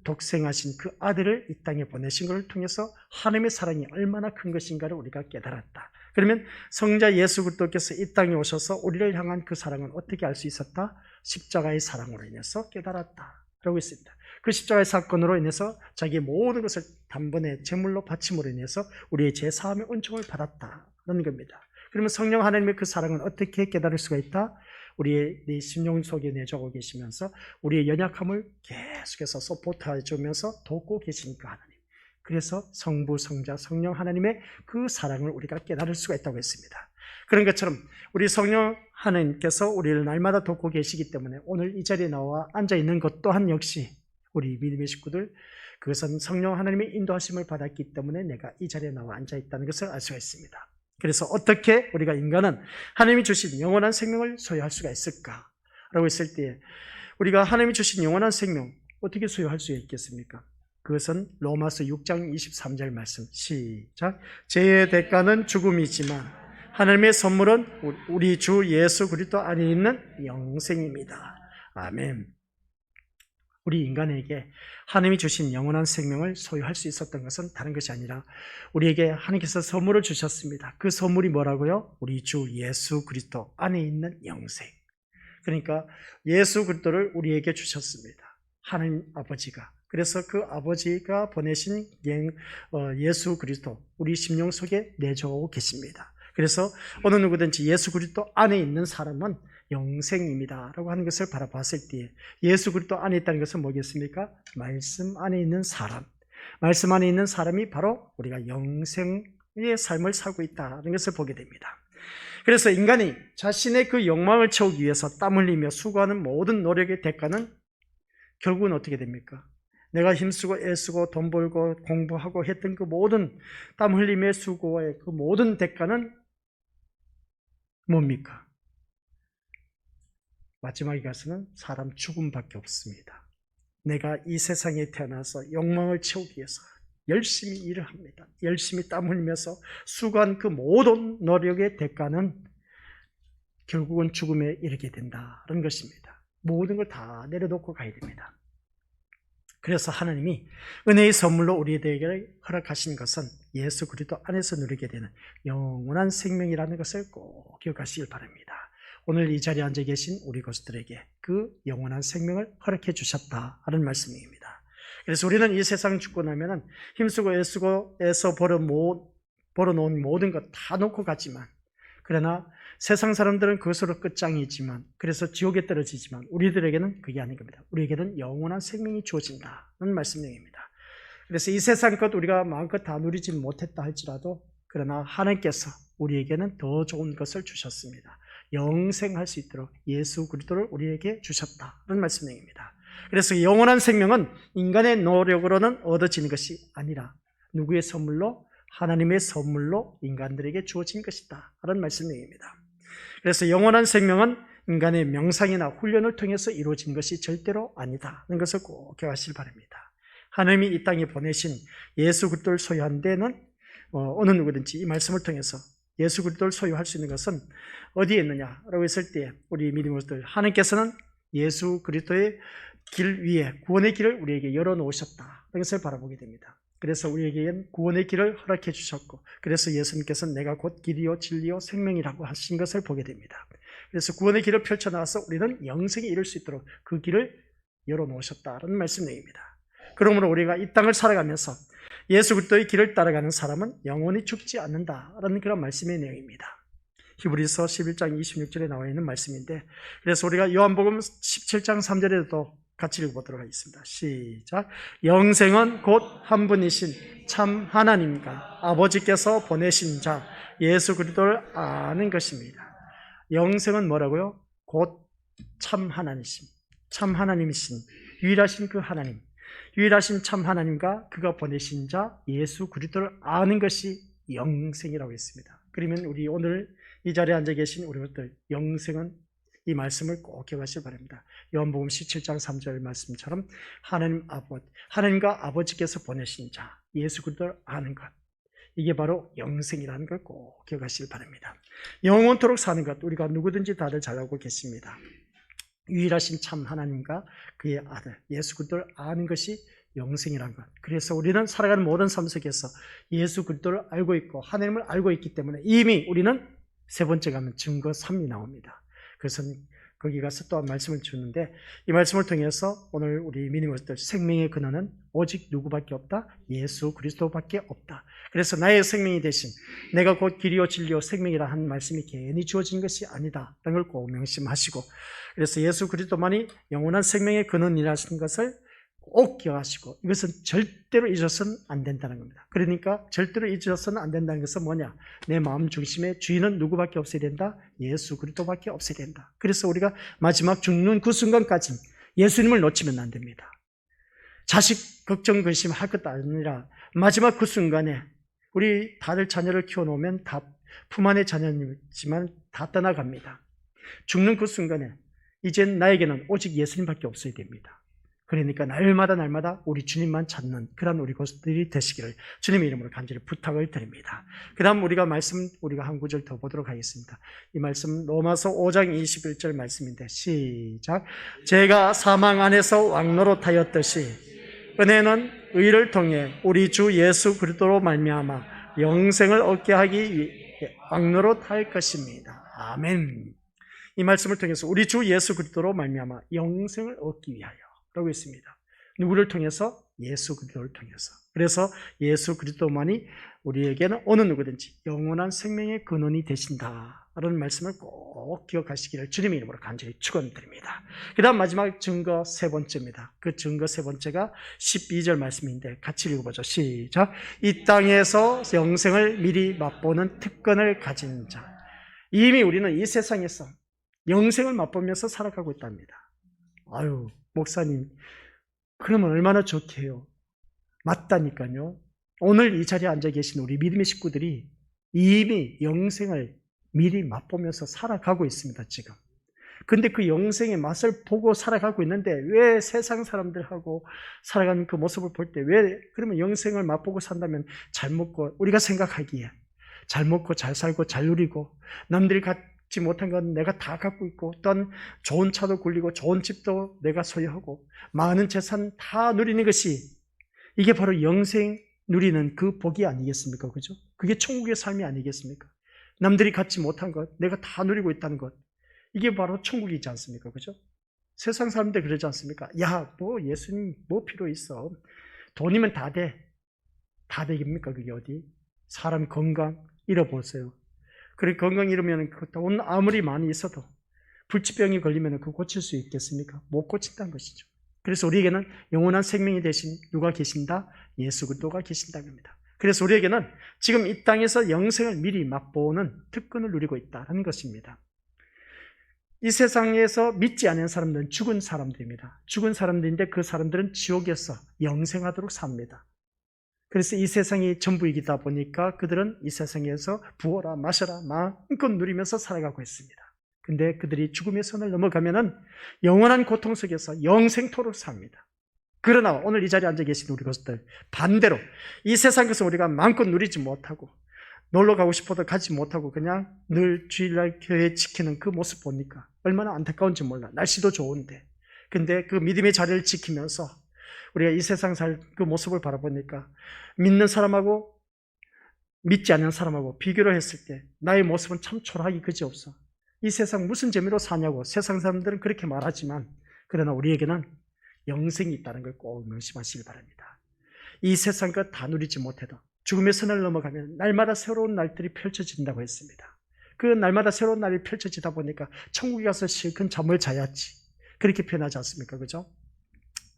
독생하신 그 아들을 이 땅에 보내신 것을 통해서 하나님의 사랑이 얼마나 큰 것인가를 우리가 깨달았다. 그러면 성자 예수 그리스도께서 이 땅에 오셔서 우리를 향한 그 사랑은 어떻게 알 수 있었다? 십자가의 사랑으로 인해서 깨달았다 라고 했습니다. 그 십자가의 사건으로 인해서 자기의 모든 것을 단번에 제물로 바침으로 인해서 우리의 죄사함의 은총을 받았다는 겁니다. 그러면 성령 하나님의 그 사랑은 어떻게 깨달을 수가 있다? 우리의 내 심령 속에 내주고 계시면서 우리의 연약함을 계속해서 서포트해 주면서 돕고 계시니까 하나님. 그래서 성부, 성자, 성령 하나님의 그 사랑을 우리가 깨달을 수가 있다고 했습니다. 그런 것처럼 우리 성령 하나님께서 우리를 날마다 돕고 계시기 때문에 오늘 이 자리에 나와 앉아있는 것 또한 역시 우리 믿음의 식구들, 그것은 성령 하나님의 인도하심을 받았기 때문에 내가 이 자리에 나와 앉아있다는 것을 알 수가 있습니다. 그래서 어떻게 우리가 인간은 하나님이 주신 영원한 생명을 소유할 수가 있을까라고 했을 때 우리가 하나님이 주신 영원한 생명 어떻게 소유할 수 있겠습니까? 그것은 로마서 6장 23절 말씀 시작. 죄의 대가는 죽음이지만 하나님의 선물은 우리 주 예수 그리스도 안에 있는 영생입니다. 아멘. 우리 인간에게 하나님이 주신 영원한 생명을 소유할 수 있었던 것은 다른 것이 아니라 우리에게 하나님께서 선물을 주셨습니다. 그 선물이 뭐라고요? 우리 주 예수 그리스도 안에 있는 영생. 그러니까 예수 그리스도를 우리에게 주셨습니다. 하나님 아버지가. 그래서 그 아버지가 보내신 예수 그리스도 우리 심령 속에 내주고 계십니다. 그래서 어느 누구든지 예수 그리스도 안에 있는 사람은 영생입니다 라고 하는 것을 바라봤을 때 예수 그리스도 안에 있다는 것은 뭐겠습니까? 말씀 안에 있는 사람, 말씀 안에 있는 사람이 바로 우리가 영생의 삶을 살고 있다는 것을 보게 됩니다. 그래서 인간이 자신의 그 욕망을 채우기 위해서 땀 흘리며 수고하는 모든 노력의 대가는 결국은 어떻게 됩니까? 내가 힘쓰고 애쓰고 돈 벌고 공부하고 했던 그 모든 땀 흘림의 수고의 그 모든 대가는 뭡니까? 마지막에 가서는 사람 죽음밖에 없습니다. 내가 이 세상에 태어나서 욕망을 채우기 위해서 열심히 일을 합니다. 열심히 땀 흘리면서 수고한 그 모든 노력의 대가는 결국은 죽음에 이르게 된다는 것입니다. 모든 걸 다 내려놓고 가야 됩니다. 그래서 하나님이 은혜의 선물로 우리에게 허락하신 것은 예수 그리스도 안에서 누리게 되는 영원한 생명이라는 것을 꼭 기억하시길 바랍니다. 오늘 이 자리에 앉아 계신 우리 것들에게 그 영원한 생명을 허락해 주셨다는 말씀입니다. 그래서 우리는 이 세상 죽고 나면은 힘쓰고 애쓰고 애써 벌어놓은 모든 것 다 놓고 가지만, 그러나 세상 사람들은 그것으로 끝장이지만, 그래서 지옥에 떨어지지만 우리들에게는 그게 아닌 겁니다. 우리에게는 영원한 생명이 주어진다는 말씀입니다. 그래서 이 세상 것 우리가 마음껏 다 누리지 못했다 할지라도 그러나 하나님께서 우리에게는 더 좋은 것을 주셨습니다. 영생할 수 있도록 예수 그리스도를 우리에게 주셨다는 말씀입니다. 그래서 영원한 생명은 인간의 노력으로는 얻어지는 것이 아니라 누구의 선물로? 하나님의 선물로 인간들에게 주어진 것이다 라는 말씀입니다. 그래서 영원한 생명은 인간의 명상이나 훈련을 통해서 이루어진 것이 절대로 아니다는 것을 꼭 기억하시기 바랍니다. 하나님이 이 땅에 보내신 예수 그리스도를 소유한 데는 어느 누구든지 이 말씀을 통해서 예수 그리스도를 소유할 수 있는 것은 어디에 있느냐라고 했을 때 우리 믿음으로들 하나님께서는 예수 그리스도의 길 위에 구원의 길을 우리에게 열어놓으셨다는 것을 바라보게 됩니다. 그래서 우리에게는 구원의 길을 허락해 주셨고, 그래서 예수님께서는 내가 곧 길이요 진리요 생명이라고 하신 것을 보게 됩니다. 그래서 구원의 길을 펼쳐놔서 우리는 영생에 이를 수 있도록 그 길을 열어놓으셨다는 말씀입니다. 그러므로 우리가 이 땅을 살아가면서 예수 그리스도의 길을 따라가는 사람은 영원히 죽지 않는다라는 그런 말씀의 내용입니다. 히브리서 11장 26절에 나와 있는 말씀인데, 그래서 우리가 요한복음 17장 3절에도 같이 읽어보도록 하겠습니다. 시작. 영생은 곧 한 분이신 참 하나님과 아버지께서 보내신 자 예수 그리스도를 아는 것입니다. 영생은 뭐라고요? 곧 참 하나님이신, 참 하나님이신 유일하신 그 하나님, 유일하신 참 하나님과 그가 보내신 자 예수 그리스도를 아는 것이 영생이라고 했습니다. 그러면 우리 오늘 이 자리에 앉아 계신 우리들 영생은 이 말씀을 꼭 기억하시기 바랍니다. 요한복음 17장 3절 말씀처럼 하나님과 아버지께서 보내신 자 예수 그리스도를 아는 것, 이게 바로 영생이라는 걸 꼭 기억하시기 바랍니다. 영원토록 사는 것, 우리가 누구든지 다들 잘 알고 계십니다. 유일하신 참 하나님과 그의 아들 예수 그리스도를 아는 것이 영생이라는 것. 그래서 우리는 살아가는 모든 삶 속에서 예수 그리스도를 알고 있고 하나님을 알고 있기 때문에 이미 우리는 세 번째 가면 증거 3이 나옵니다. 그래서 거기 가서 또한 말씀을 주는데, 이 말씀을 통해서 오늘 우리 믿음으로들 생명의 근원은 오직 누구밖에 없다? 예수 그리스도밖에 없다. 그래서 나의 생명이 되신, 내가 곧 길이요 진리요 생명이라 한 말씀이 괜히 주어진 것이 아니다 라는 걸 꼭 명심하시고, 그래서 예수 그리스도만이 영원한 생명의 근원이라는 것을 꼭 기억하시고, 이것은 절대로 잊어서는 안 된다는 겁니다. 그러니까 절대로 잊어서는 안 된다는 것은 뭐냐? 내 마음 중심의 주인은 누구밖에 없어야 된다? 예수 그리스도밖에 없어야 된다. 그래서 우리가 마지막 죽는 그 순간까지 예수님을 놓치면 안 됩니다. 자식 걱정 근심할 것도 아니라 마지막 그 순간에 우리 다들 자녀를 키워놓으면 다 품 안의 자녀이지만 다 떠나갑니다. 죽는 그 순간에 이젠 나에게는 오직 예수님밖에 없어야 됩니다. 그러니까 날마다 우리 주님만 찾는 그런 우리 것들이 되시기를 주님의 이름으로 간절히 부탁을 드립니다. 그 다음 우리가 한 구절 더 보도록 하겠습니다. 이 말씀 로마서 5장 21절 말씀인데, 시작. 제가 사망 안에서 왕노릇하였듯이 은혜는 의를 통해 우리 주 예수 그리스도로 말미암아 영생을 얻게 하기 위해 왕노릇할 것입니다. 아멘. 이 말씀을 통해서 우리 주 예수 그리스도로 말미암아 영생을 얻기 위하여 라고 했습니다. 누구를 통해서? 예수 그리스도를 통해서. 그래서 예수 그리스도만이 우리에게는 어느 누구든지 영원한 생명의 근원이 되신다라는 말씀을 꼭 기억하시기를 주님의 이름으로 간절히 축원드립니다. 그 다음 마지막 증거 세 번째입니다. 그 증거 세 번째가 12절 말씀인데 같이 읽어보죠. 시작. 이 땅에서 영생을 미리 맛보는 특권을 가진 자. 이미 우리는 이 세상에서 영생을 맛보면서 살아가고 있답니다. 아유, 목사님, 그러면 얼마나 좋게요. 맞다니까요. 오늘 이 자리에 앉아 계신 우리 믿음의 식구들이 이미 영생을 미리 맛보면서 살아가고 있습니다, 지금. 근데 그 영생의 맛을 보고 살아가고 있는데 왜 세상 사람들하고 살아가는 그 모습을 볼 때 왜 그러면 영생을 맛보고 산다면 잘 먹고, 우리가 생각하기에 잘 먹고 잘 살고 잘 누리고 남들이 갖지 못한 건 내가 다 갖고 있고, 또한 좋은 차도 굴리고 좋은 집도 내가 소유하고 많은 재산 다 누리는 것이, 이게 바로 영생 누리는 그 복이 아니겠습니까? 그죠? 그게 천국의 삶이 아니겠습니까? 남들이 갖지 못한 것 내가 다 누리고 있다는 것, 이게 바로 천국이지 않습니까? 그죠? 세상 사람들 그러지 않습니까? 야, 뭐 예수님 뭐 필요 있어? 돈이면 다 돼. 다 되겠습니까? 그게 어디? 사람 건강 잃어보세요. 그래, 건강 잃으면 그 돈 아무리 많이 있어도 불치병이 걸리면 그거 고칠 수 있겠습니까? 못 고친다는 것이죠. 그래서 우리에게는 영원한 생명이 되신 누가 계신다? 예수 그리스도가 계신다는 겁니다. 그래서 우리에게는 지금 이 땅에서 영생을 미리 맛보는 특권을 누리고 있다는 것입니다. 이 세상에서 믿지 않는 사람들은 죽은 사람들입니다. 죽은 사람들인데 그 사람들은 지옥에서 영생하도록 삽니다. 그래서 이 세상이 전부이기다 보니까 그들은 이 세상에서 부어라 마셔라 마음껏 누리면서 살아가고 있습니다. 근데 그들이 죽음의 선을 넘어가면은 영원한 고통 속에서 영생토록 삽니다. 그러나 오늘 이 자리에 앉아 계신 우리 것들 반대로 이 세상 것을 우리가 마음껏 누리지 못하고 놀러 가고 싶어도 가지 못하고 그냥 늘 주일날 교회 지키는 그 모습 보니까 얼마나 안타까운지 몰라. 날씨도 좋은데. 근데 그 믿음의 자리를 지키면서 우리가 이 세상 살 그 모습을 바라보니까 믿는 사람하고 믿지 않는 사람하고 비교를 했을 때 나의 모습은 참 초라하기 그지없어. 이 세상 무슨 재미로 사냐고 세상 사람들은 그렇게 말하지만 그러나 우리에게는 영생이 있다는 걸 꼭 명심하시기 바랍니다. 이 세상 것 다 누리지 못해도 죽음의 선을 넘어가면 날마다 새로운 날들이 펼쳐진다고 했습니다. 그 날마다 새로운 날이 펼쳐지다 보니까 천국에 가서 실컷 잠을 자야지. 그렇게 표현하지 않습니까? 그죠?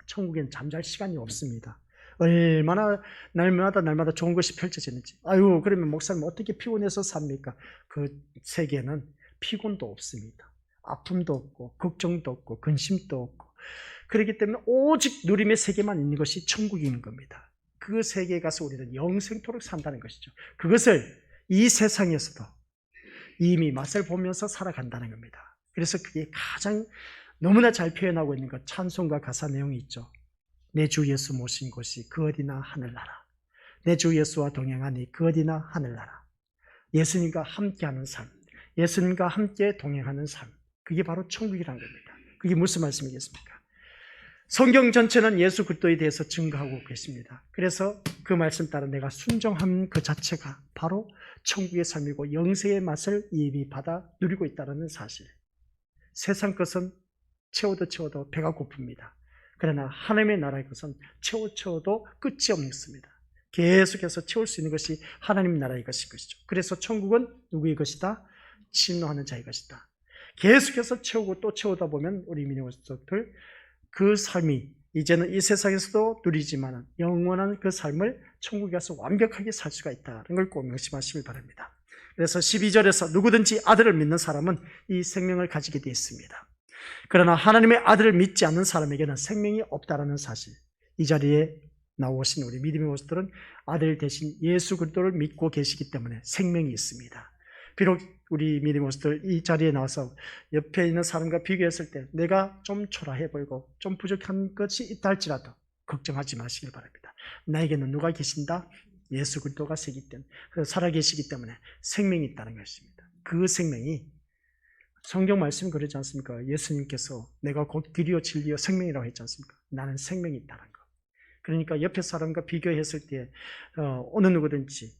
천국엔 잠잘 시간이 없습니다. 얼마나 날마다 좋은 것이 펼쳐지는지. 아유, 그러면 목사님 어떻게 피곤해서 삽니까? 그 세계는 피곤도 없습니다. 아픔도 없고 걱정도 없고 근심도 없고 그렇기 때문에 오직 누림의 세계만 있는 것이 천국인 겁니다. 그 세계에 가서 우리는 영생토록 산다는 것이죠. 그것을 이 세상에서도 이미 맛을 보면서 살아간다는 겁니다. 그래서 그게 가장 너무나 잘 표현하고 있는 것 찬송가 가사 내용이 있죠. 내 주 예수 모신 곳이 그 어디나 하늘나라. 내 주 예수와 동행하니 그 어디나 하늘나라. 예수님과 함께하는 삶, 예수님과 함께 동행하는 삶, 그게 바로 천국이라는 겁니다. 그게 무슨 말씀이겠습니까? 성경 전체는 예수 그리스도에 대해서 증거하고 계십니다. 그래서 그 말씀 따라 내가 순종하는 그 자체가 바로 천국의 삶이고 영생의 맛을 이미 받아 누리고 있다는 사실. 세상 것은 채워도 배가 고픕니다. 그러나 하나님의 나라의 것은 채워도 끝이 없습니다. 계속해서 채울 수 있는 것이 하나님 나라의 것인 것이죠. 그래서 천국은 누구의 것이다? 진노하는 자의 것이다. 계속해서 채우고 또 채우다 보면 우리 민족들 그 삶이 이제는 이 세상에서도 누리지만 영원한 그 삶을 천국에 가서 완벽하게 살 수가 있다는 걸 꼭 명심하시길 바랍니다. 그래서 12절에서 누구든지 아들을 믿는 사람은 이 생명을 가지게 되어 있습니다. 그러나 하나님의 아들을 믿지 않는 사람에게는 생명이 없다는 사실. 이 자리에 나오신 우리 믿음의 모습들은 아들 대신 예수 그리스도를 믿고 계시기 때문에 생명이 있습니다. 비록 우리 믿음의 모습들 이 자리에 나와서 옆에 있는 사람과 비교했을 때 내가 좀 초라해 보이고 좀 부족한 것이 있다 할지라도 걱정하지 마시길 바랍니다. 나에게는 누가 계신다? 예수 그리스도가 살아계시기 때문에 생명이 있다는 것입니다. 그 생명이 성경 말씀이 그러지 않습니까? 예수님께서 내가 곧 길이요 진리요 생명이라고 했지 않습니까? 나는 생명이 있다는 것. 그러니까 옆에 사람과 비교했을 때 어느 누구든지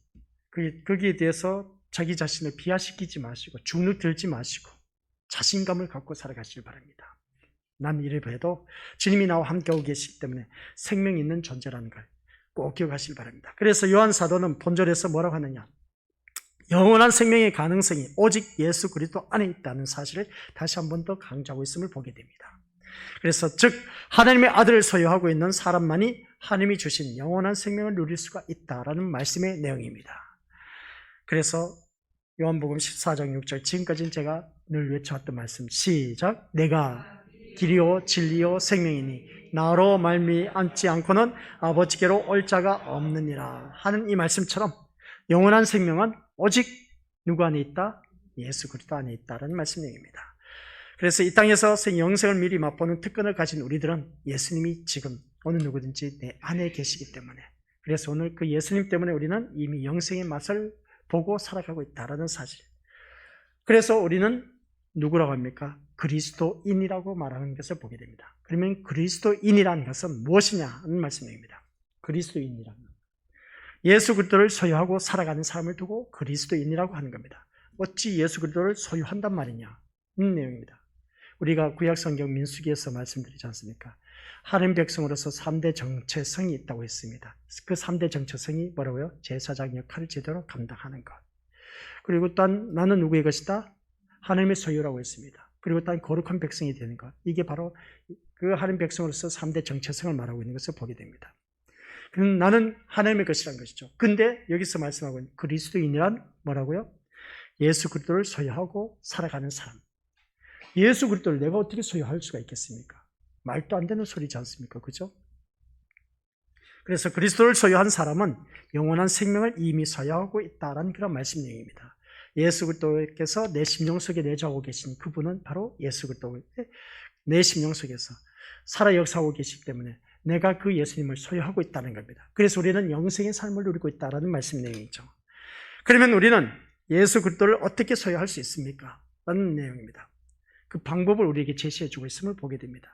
거기에 대해서 자기 자신을 비하시키지 마시고 주눅 들지 마시고 자신감을 갖고 살아가시길 바랍니다. 난 이를 해도 주님이 나와 함께하고 계시기 때문에 생명이 있는 존재라는 걸 꼭 기억하시길 바랍니다. 그래서 요한 사도는 본절에서 뭐라고 하느냐? 영원한 생명의 가능성이 오직 예수 그리스도 안에 있다는 사실을 다시 한 번 더 강조하고 있음을 보게 됩니다. 그래서 즉 하나님의 아들을 소유하고 있는 사람만이 하나님이 주신 영원한 생명을 누릴 수가 있다라는 말씀의 내용입니다. 그래서 요한복음 14장 6절 지금까지는 제가 늘 외쳐왔던 말씀 시작 내가 길이요 진리요 생명이니 나로 말미암지 않고는 아버지께로 올 자가 없느니라 하는 이 말씀처럼 영원한 생명은 오직 누구 안에 있다? 예수 그리스도 안에 있다라는 말씀입니다. 그래서 이 땅에서 영생을 미리 맛보는 특권을 가진 우리들은 예수님이 지금 어느 누구든지 내 안에 계시기 때문에 그래서 오늘 그 예수님 때문에 우리는 이미 영생의 맛을 보고 살아가고 있다라는 사실. 그래서 우리는 누구라고 합니까? 그리스도인이라고 말하는 것을 보게 됩니다. 그러면 그리스도인이라는 것은 무엇이냐는 말씀입니다. 그리스도인이라는 것. 예수 그리스도를 소유하고 살아가는 삶을 두고 그리스도인이라고 하는 겁니다. 어찌 예수 그리스도를 소유한단 말이냐? 이 내용입니다. 우리가 구약성경 민수기에서 말씀드리지 않습니까? 하나님 백성으로서 3대 정체성이 있다고 했습니다. 그 3대 정체성이 뭐라고요? 제사장 역할을 제대로 감당하는 것. 그리고 또한 나는 누구의 것이다? 하나님의 소유라고 했습니다. 그리고 또한 거룩한 백성이 되는 것. 이게 바로 그 하나님 백성으로서 3대 정체성을 말하고 있는 것을 보게 됩니다. 그럼 나는 하나님의 것이라는 것이죠. 근데 여기서 말씀하고 있는 그리스도인이란 뭐라고요? 예수 그리스도를 소유하고 살아가는 사람. 예수 그리스도를 내가 어떻게 소유할 수가 있겠습니까? 말도 안 되는 소리지 않습니까? 그죠? 그래서 그리스도를 소유한 사람은 영원한 생명을 이미 소유하고 있다라는 그런 말씀 내용입니다. 예수 그리스도께서 내 심령 속에 내주하고 계신 그분은 바로 예수 그리스도의 내 심령 속에서 살아 역사하고 계시기 때문에 내가 그 예수님을 소유하고 있다는 겁니다. 그래서 우리는 영생의 삶을 누리고 있다는 말씀 내용이죠. 그러면 우리는 예수 그리스도를 어떻게 소유할 수 있습니까? 라는 내용입니다. 그 방법을 우리에게 제시해주고 있음을 보게 됩니다.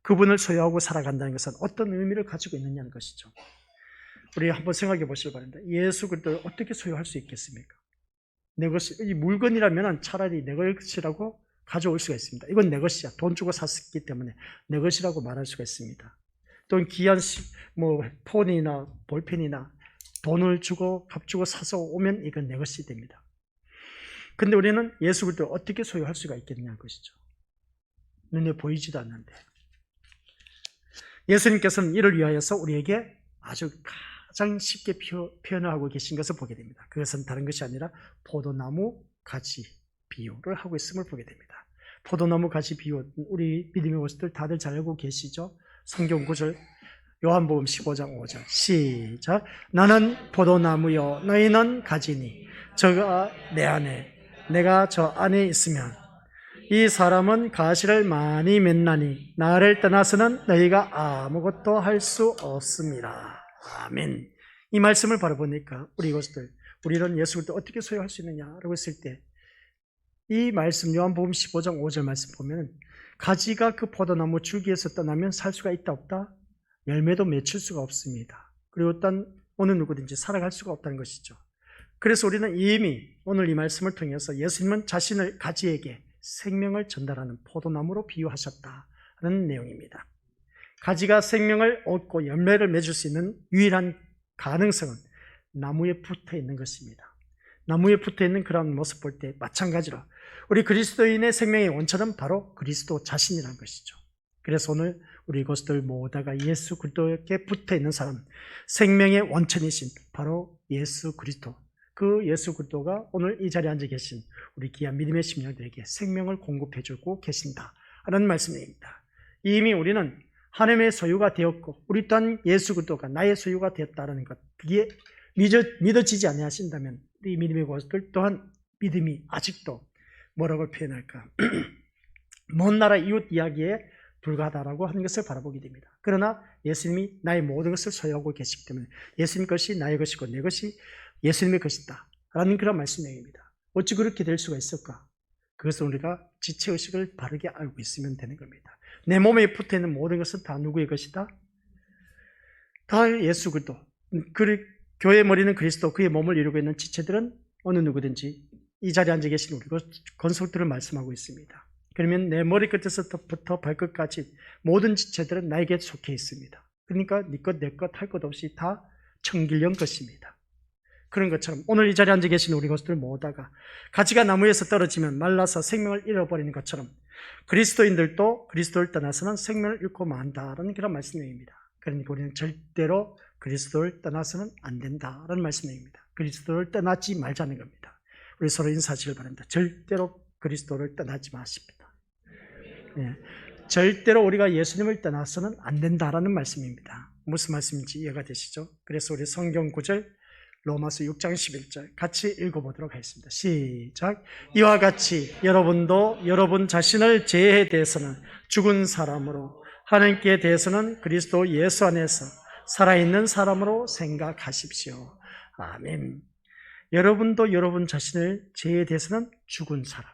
그분을 소유하고 살아간다는 것은 어떤 의미를 가지고 있느냐는 것이죠. 우리 한번 생각해 보시기 바랍니다. 예수 그리스도를 어떻게 소유할 수 있겠습니까? 내 것이, 이 물건이라면 차라리 내 것이라고 가져올 수가 있습니다. 이건 내 것이야. 돈 주고 샀기 때문에 내 것이라고 말할 수가 있습니다. 또는 귀한 폰이나 볼펜이나 돈을 주고 값 주고 사서 오면 이건 내 것이 됩니다. 근데 우리는 예수 그리스도를 어떻게 소유할 수가 있겠냐는 것이죠. 눈에 보이지도 않는데. 예수님께서는 이를 위하여서 우리에게 아주 가장 쉽게 표현을 하고 계신 것을 보게 됩니다. 그것은 다른 것이 아니라 포도나무 가지 비유를 하고 있음을 보게 됩니다. 포도나무 가지 비유, 우리 믿음의 모습들 다들 잘 알고 계시죠? 성경 구절 요한복음 15장 5절 시작. 나는 포도나무요 너희는 가지니 저가 내 안에 내가 저 안에 있으면 이 사람은 가시를 많이 맺나니 나를 떠나서는 너희가 아무것도 할 수 없습니다. 아멘. 이 말씀을 바라보니까 우리는 예수 그리스도를 어떻게 소유할 수 있느냐라고 했을 때 이 말씀 요한복음 15장 5절 말씀 보면 가지가 그 포도나무 줄기에서 떠나면 살 수가 있다 없다? 열매도 맺힐 수가 없습니다. 그리고 일단 어느 누구든지 살아갈 수가 없다는 것이죠. 그래서 우리는 이미 오늘 이 말씀을 통해서 예수님은 자신을 가지에게 생명을 전달하는 포도나무로 비유하셨다는 내용입니다. 가지가 생명을 얻고 열매를 맺을 수 있는 유일한 가능성은 나무에 붙어 있는 것입니다. 나무에 붙어 있는 그런 모습 볼 때 마찬가지로 우리 그리스도인의 생명의 원천은 바로 그리스도 자신이라는 것이죠. 그래서 오늘 우리 이것들 모두가 예수 그리스도께 붙어 있는 사람, 생명의 원천이신 바로 예수 그리스도, 그 예수 그리스도가 오늘 이 자리에 앉아 계신 우리 귀한 믿음의 심령들에게 생명을 공급해주고 계신다라는 말씀입니다. 이미 우리는 하나님의 소유가 되었고 우리 또한 예수 그리스도가 나의 소유가 되었다는 것, 그게 믿어지지 아니하신다면 이 믿음의 것들 또한 믿음이 아직도 뭐라고 표현할까? 먼 나라 이웃 이야기에 불과하다라고 하는 것을 바라보게 됩니다. 그러나 예수님이 나의 모든 것을 소유하고 계시기 때문에 예수님 것이 나의 것이고 내 것이 예수님의 것이다 라는 그런 말씀입니다. 어찌 그렇게 될 수가 있을까? 그것은 우리가 지체의식을 바르게 알고 있으면 되는 겁니다. 내 몸에 붙어있는 모든 것은 다 누구의 것이다? 다 예수 그리스도. 교회의 머리는 그리스도, 그의 몸을 이루고 있는 지체들은 어느 누구든지 이 자리에 앉아 계신 우리 건속들을 말씀하고 있습니다. 그러면 내 머리 끝에서부터 발끝까지 모든 지체들은 나에게 속해 있습니다. 그러니까 네 것, 내 것, 할 것 없이 다 청길령 것입니다. 그런 것처럼 오늘 이 자리에 앉아 계신 우리 것들 모두가 가지가 나무에서 떨어지면 말라서 생명을 잃어버리는 것처럼 그리스도인들도 그리스도를 떠나서는 생명을 잃고 만다라는 그런 말씀입니다. 그러니까 우리는 절대로 그리스도를 떠나서는 안 된다라는 말씀입니다. 그리스도를 떠나지 말자는 겁니다. 우리 서로 인사하시길 바랍니다. 절대로 그리스도를 떠나지 마십니다. 네. 절대로 우리가 예수님을 떠나서는 안 된다라는 말씀입니다. 무슨 말씀인지 이해가 되시죠? 그래서 우리 성경 구절 로마서 6장 11절 같이 읽어보도록 하겠습니다. 시작. 이와 같이 여러분도 여러분 자신을 죄에 대해서는 죽은 사람으로 하나님께 대해서는 그리스도 예수 안에서 살아있는 사람으로 생각하십시오. 아멘. 여러분도 여러분 자신을 죄에 대해서는 죽은 사람.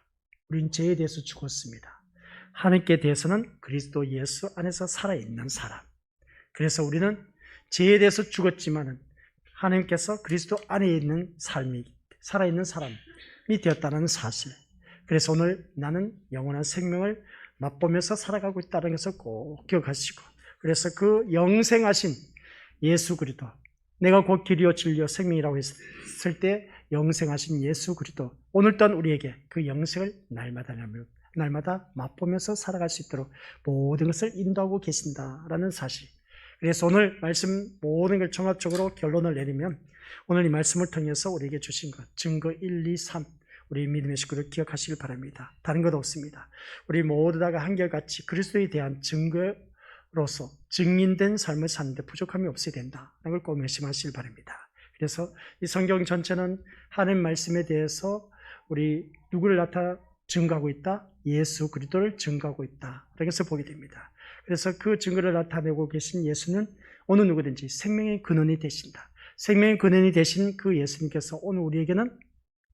우린 죄에 대해서 죽었습니다. 하나님께 대해서는 그리스도 예수 안에서 살아있는 사람. 그래서 우리는 죄에 대해서 죽었지만은 하나님께서 그리스도 안에 있는 삶이 살아있는 사람이 되었다는 사실. 그래서 오늘 나는 영원한 생명을 맛보면서 살아가고 있다는 것을 꼭 기억하시고, 그래서 그 영생하신 예수 그리스도, 내가 곧 길이요 진리요 생명이라고 했을 때 영생하신 예수 그리스도, 오늘 또한 우리에게 그 영생을 날마다 맛보면서 살아갈 수 있도록 모든 것을 인도하고 계신다라는 사실. 그래서 오늘 말씀 모든 걸 종합적으로 결론을 내리면 오늘 이 말씀을 통해서 우리에게 주신 것, 증거 1, 2, 3, 우리 믿음의 식구를 기억하시길 바랍니다. 다른 것 없습니다. 우리 모두 다가 한결같이 그리스도에 대한 증거 로서 증인된 삶을 사는데 부족함이 없어야 된다는 걸 꼭 명심하시길 바랍니다. 그래서 이 성경 전체는 하나님 말씀에 대해서 우리 누구를 증거하고 있다? 예수 그리스도를 증거하고 있다. 그래서 보게 됩니다. 그래서 그 증거를 나타내고 계신 예수는 어느 누구든지 생명의 근원이 되신다. 생명의 근원이 되신 그 예수님께서 오늘 우리에게는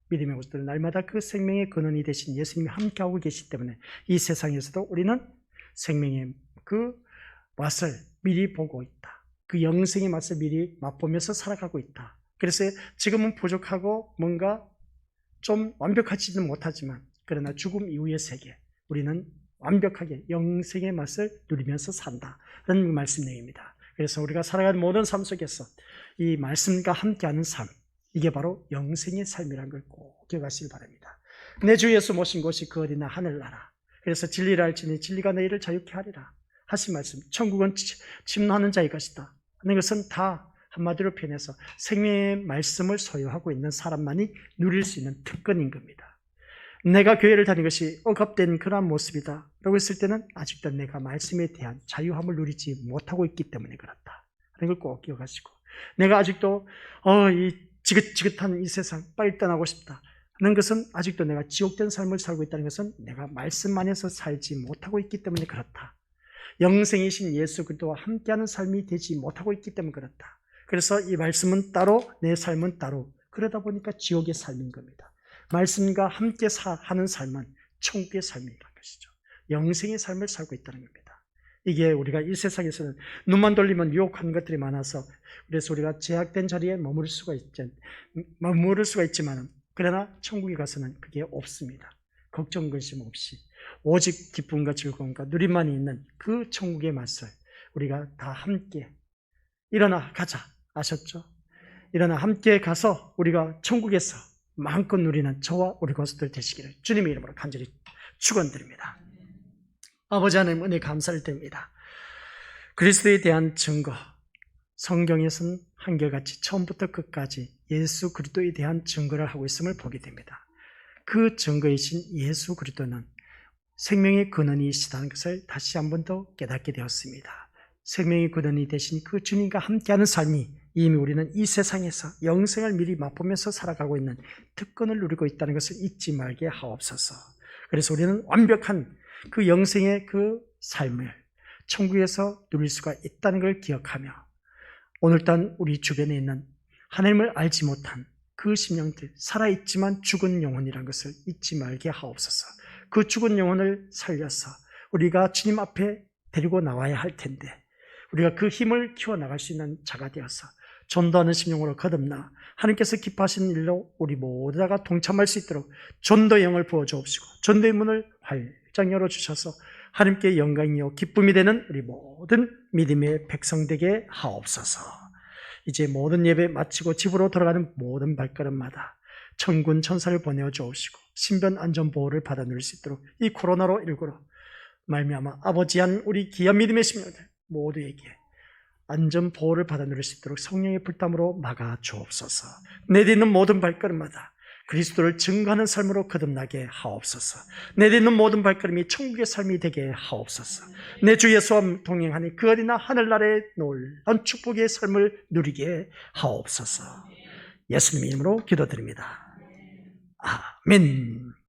믿음의 모습들 날마다 그 생명의 근원이 되신 예수님이 함께하고 계시기 때문에 이 세상에서도 우리는 생명의 그 맛을 미리 보고 있다. 그 영생의 맛을 미리 맛보면서 살아가고 있다. 그래서 지금은 부족하고 뭔가 좀 완벽하지는 못하지만 그러나 죽음 이후의 세계 우리는 완벽하게 영생의 맛을 누리면서 산다라는 말씀 내용입니다. 그래서 우리가 살아가는 모든 삶 속에서 이 말씀과 함께하는 삶 이게 바로 영생의 삶이라는 걸 꼭 기억하시길 바랍니다. 내 주 예수 모신 곳이 그 어디나 하늘나라. 그래서 진리를 알지니 진리가 너희를 자유케 하리라 하신 말씀. 천국은 침노하는 자의 것이다 하는 것은 다 한마디로 표현해서 생명의 말씀을 소유하고 있는 사람만이 누릴 수 있는 특권인 겁니다. 내가 교회를 다니는 것이 억압된 그러한 모습이다 라고 했을 때는 아직도 내가 말씀에 대한 자유함을 누리지 못하고 있기 때문에 그렇다 하는 걸 꼭 기억하시고, 내가 아직도 이 지긋지긋한 이 세상 빨리 떠나고 싶다 하는 것은 아직도 내가 지옥된 삶을 살고 있다는 것은 내가 말씀 안에서 살지 못하고 있기 때문에 그렇다. 영생이신 예수 그리스도와 함께하는 삶이 되지 못하고 있기 때문에 그렇다. 그래서 이 말씀은 따로 내 삶은 따로, 그러다 보니까 지옥의 삶인 겁니다. 말씀과 함께 하는 삶은 천국의 삶이라는 것이죠. 영생의 삶을 살고 있다는 겁니다. 이게 우리가 이 세상에서는 눈만 돌리면 유혹하는 것들이 많아서 그래서 우리가 제약된 자리에 머무를 수가 있지만 그러나 천국에 가서는 그게 없습니다. 걱정 근심 없이 오직 기쁨과 즐거움과 누림만이 있는 그 천국의 맛을 우리가 다 함께 일어나 가자 아셨죠? 일어나 함께 가서 우리가 천국에서 마음껏 누리는 저와 우리 가족들 되시기를 주님의 이름으로 간절히 축원드립니다. 아버지 하나님 은혜 감사를 드립니다. 그리스도에 대한 증거, 성경에서는 한결같이 처음부터 끝까지 예수 그리스도에 대한 증거를 하고 있음을 보게 됩니다. 그 증거이신 예수 그리스도는 생명의 근원이시다는 것을 다시 한 번 더 깨닫게 되었습니다. 생명의 근원이 되신 그 주님과 함께하는 삶이 이미 우리는 이 세상에서 영생을 미리 맛보면서 살아가고 있는 특권을 누리고 있다는 것을 잊지 말게 하옵소서. 그래서 우리는 완벽한 그 영생의 그 삶을 천국에서 누릴 수가 있다는 걸 기억하며 오늘날 우리 주변에 있는 하나님을 알지 못한 그 심령들, 살아있지만 죽은 영혼이라는 것을 잊지 말게 하옵소서. 그 죽은 영혼을 살려서 우리가 주님 앞에 데리고 나와야 할 텐데 우리가 그 힘을 키워나갈 수 있는 자가 되어서 전도하는 심령으로 거듭나 하나님께서 기뻐하시는 일로 우리 모두 다가 동참할 수 있도록 전도의 영을 부어주옵시고 전도의 문을 활짝 열어주셔서 하나님께 영광이요 기쁨이 되는 우리 모든 믿음의 백성 되게 하옵소서. 이제 모든 예배 마치고 집으로 돌아가는 모든 발걸음마다 천군 천사를 보내어 주옵시고 신변 안전보호를 받아 누릴 수 있도록 이 코로나로 19로 말미암아 아버지한 우리 귀한 믿음의 심령들 모두에게 안전보호를 받아 누릴 수 있도록 성령의 불담으로 막아 주옵소서. 내딛는 모든 발걸음마다 그리스도를 증거하는 삶으로 거듭나게 하옵소서. 내딛는 모든 발걸음이 천국의 삶이 되게 하옵소서. 내 주 예수와 동행하니 그 어디나 하늘나라의 놀라운 축복의 삶을 누리게 하옵소서. 예수님 이름으로 기도드립니다. 아멘.